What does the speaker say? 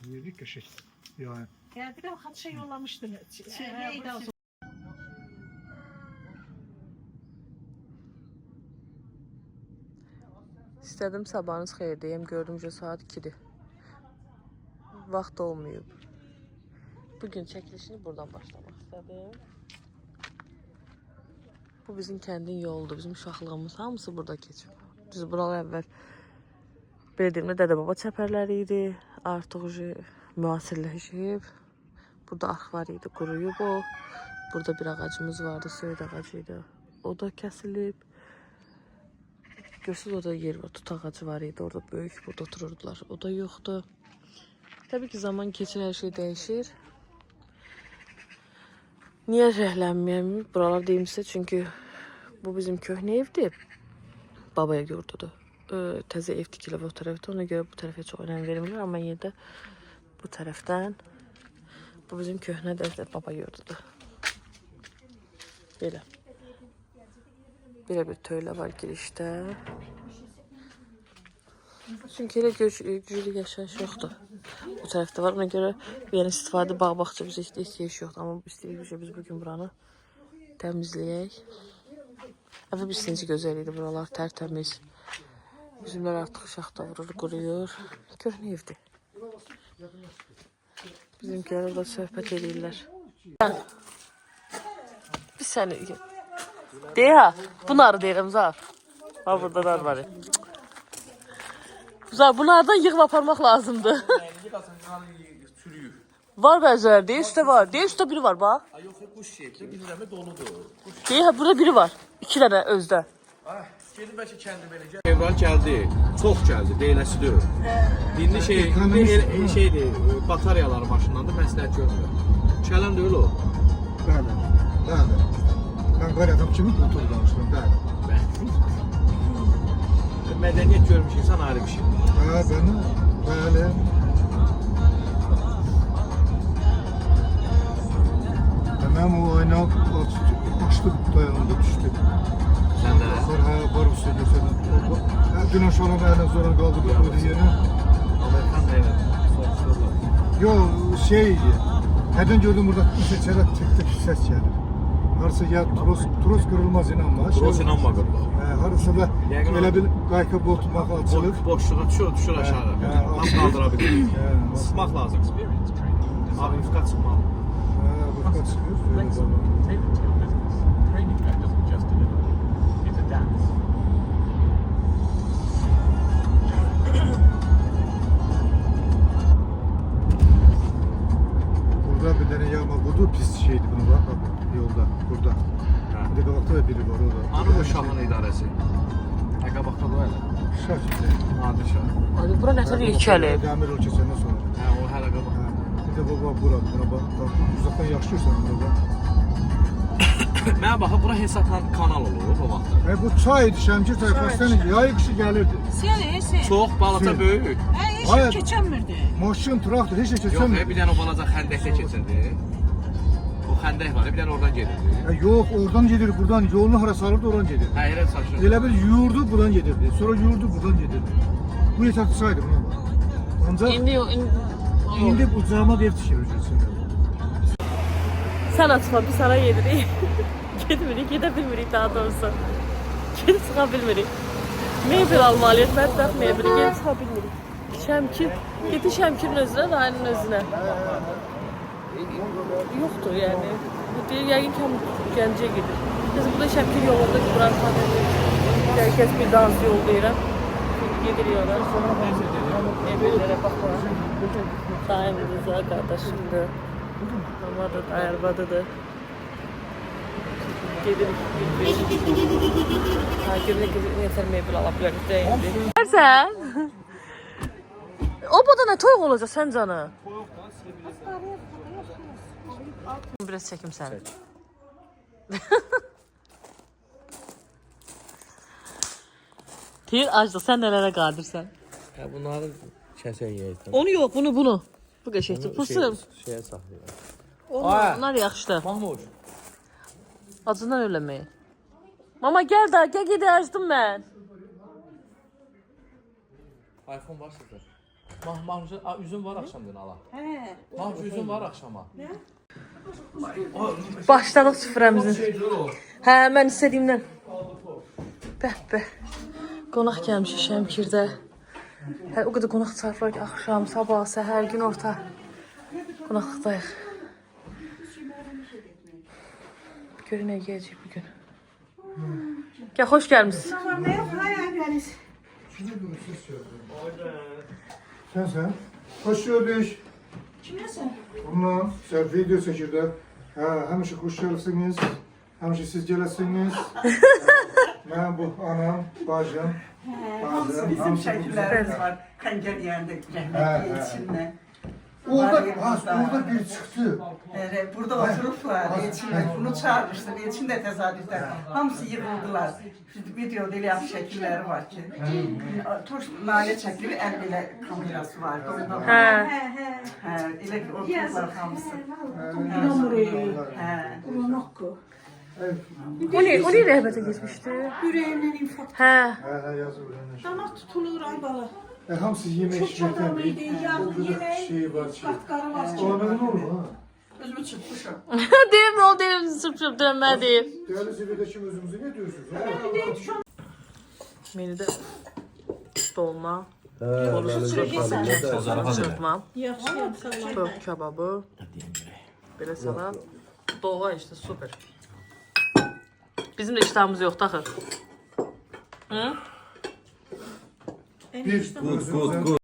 Verdik ya şey. Yani. Ya bir de hat şey yollamıştım. Neydi o? İstədim sabahınız xeyir deyim, gördümcə saat 2-dir. Vaxt olmayıb. Bugün çəkilişini buradan başlamaq istədim. Bu bizim kəndin yoludur, bizim uşaqlığımız hamısı burada keçib. Düz buralar əvvəl bildiğimdə dədə-baba çəpərləri idi, artıq müasirləşib. Burada arx var idi, quruyub o. Burada bir ağacımız vardı, söyüd ağacıydı. O da kəsilib. Görsünüz orada yer var, tut ağacı var idi, orada böyük, burada otururdular. O da yoxdur. Təbii ki, zaman keçir, hər şey dəyişir. Niyə rəhlənməyəm? Buralar deyim sizə, çünki bu bizim köhnə evdir. Babaya yurdudur. Təzə ev tikilib o tərəfdə, ona görə bu tərəfə çox önəm vermirlər. Amma yenə də bu tərəfdən bu bizim köhnə də baba yurdudur. Belə. Belə bir töylə var girişdə. Çünki elə güclü yaşayış yoxdur. Bu tərəfdə var. Ona görə yəni istifadə bağ-bağça bizə ehtiyac yoxdur. Amma istəyirik ki, biz bugün buranı təmizləyək. Əvvəl bir sinci gözəl idi buralar, tərtəmiz. Üzümlər artıq şaxta vurur, quruyur. Köhnə evdir. Bizimkiler orada söhbət edirlər. Bir səni deyə, bunları deyirəm Zar. Ha, burada nar var. Zar, bunlardan yığıb aparmaq lazımdır. Var bəzələr, deyə üstə var. Deyə üstə biri var, bax. Yox, quş şekli, bilirəm, doludur. Deyə, burada biri var. 2 dənə özdə. Gedim bəlkə kəndi belə gəl. Fevral gəldi, çox gəldi, deyiləsi deyil. İndi şeydir, bataryaları başındandır, məsləhət görmür. Kələm deyil o. Bəli, bəli. Ben böyle adam kimi otur danışdım, bəli. Mədəniyyət görmüş insan ayrı bir şey. Bəli. Hemen o ayna açtı, dayanında düştü. Sen de? Var bu söylüyorsun. Dün aşağıdan aynen sonra kaldı bu yere. Amerikan da evet. Yo nereden gördüm burada içeri tık ses geldi. Harısı ya troz kırılmaz inanma. Troz inanma kırılır. Harısı da öyle bir kayka boltmak açılır. Boşluğa düşür aşağı. Tam kaldırabilir. Sıkmak lazım. Abi yufka sıkmak. Yufka sıkıyor. Burada bir tane yağma budu pis şeydi bunu bak yolda burada. Bir de kabakta da biri var orada. Anı bu şahın idaresi. Kabakta da öyle. Şah işte. Adı şah. Abi bura nətər ilkəli? Demir o keçəndən sonra. O hələ qabaq. Bir de baba buna bak. Uzaktan yaşıyorsan burada. Mənə baxıb bura hesabla kanal olur o vaxtda. Bu çay Şəmkir tayfasından yay qışı gəlirdi. Sen. Çox balata böyük. Hiç geçemmirdi. Maşın, traktor heç nə Yox, keçəmir. bir dənə o balaca xəndəkdə keçirdi. O xəndək var, bir dənə oradan gedirdi. Yok oradan gelir buradan yolunu hara salırdı oradan gelir. Hə, elə saçır. Elə bir yurdu buradan gedirdi. Sonra yurdu buradan gedirdi. Bu yeterli çaydı buna bak. Ancak indi bu cama ev tikilirsin. Sən açma, biz sana yedirik. Getmirik, gedə bilmirik daha doğrusu. Gedib çıxa bilmirik. Mebel almalıyıq, mətbəx mebeli, gedib çıxa bilmirik. Şəmkir, gedi Şəmkirin özünə, rayonun özünə. Yoxdur yəni. Bu deyir, yəqin ki, Gəncəyə gedir. Biz burada Şəmkir yolunda ki, buranı tanıyırıq. Herkes bir dans yol deyirəm. Gedirik ora. Mebellərə baxmaq. Daimimizə qardaşımdır. Mamadır, ayarbadıdır. Gedirik, takibine yeter mebel ala bilərik də indi. Sən? O burada nə toyuq olacaq sən canı? Biraz çəkim səni. Deyir aclıq, sən nələrə qadirsən? Bunları kəsə yeyəcəm. Onu yox, bunu. Bu qəşəkdir. Pusum. Şeyə saxlayır. Onlar yaxşıdır. Mahmuş. Acından ölemeyin. Mama gel daha gel gidi açtım ben. iPhone var sizdə. Mahmud üzüm var axşamdan ala. He. Mahmud üzüm var axşama. Başladıq süfrəmizin. Şeydir o. Hə, mən istədiyimdən. Bəh. Qonaq gəlmiş Şəmkirdə. Hə, o qədər qonaq çağırırlar ki, axşam, sabah, səhər, gün orta. Qonaqlıqdayıq. Görün nə yiyəcək bugün. Gəl, xoş gəlmişsiniz. Sen. Hoş gördük. Kiməsən? Bununla sen video çekirdi. Ha, hemşe hoş gelirsiniz. Hemşe siz gelirsiniz. Ben bu anam, bacım. Hamısı bizim şəkillərimiz var. Xəngər yeyəndə rəhmətli içində. Orada bir çıktı. Burada oturublar, Elçinlə bunu çağırmışdı. Elçin də təsadüfdən. Hamısı yığıldılar. Videoda elə yaxşı şəkilləri var ki. Turş nalə çəkili əl belə kamerası var. Hə. Elə ki oturublar hamısı. Ronokku. O ne rəhbətə keçmişdi? Yüreğimden infak. Hə. Yazı öğrenir. Damak tutulur aybalı. Hamısı yemek Çok işlerken çadırlıydı. bir Yemeği şey var. katkarı var. Olmadı ne olur ha? Özümü çıxmışam. Deyim nə oldu, deyim, sırp dönmədiyim. Değerli zirvedeki özümüze ne diyorsunuz? Menüdə dolma, çırpma, Yaxşı. böğ kebabı, belə salat, dolma işte super. Bizim də iştahımız yoxdur axı. Hı? Bir özümüze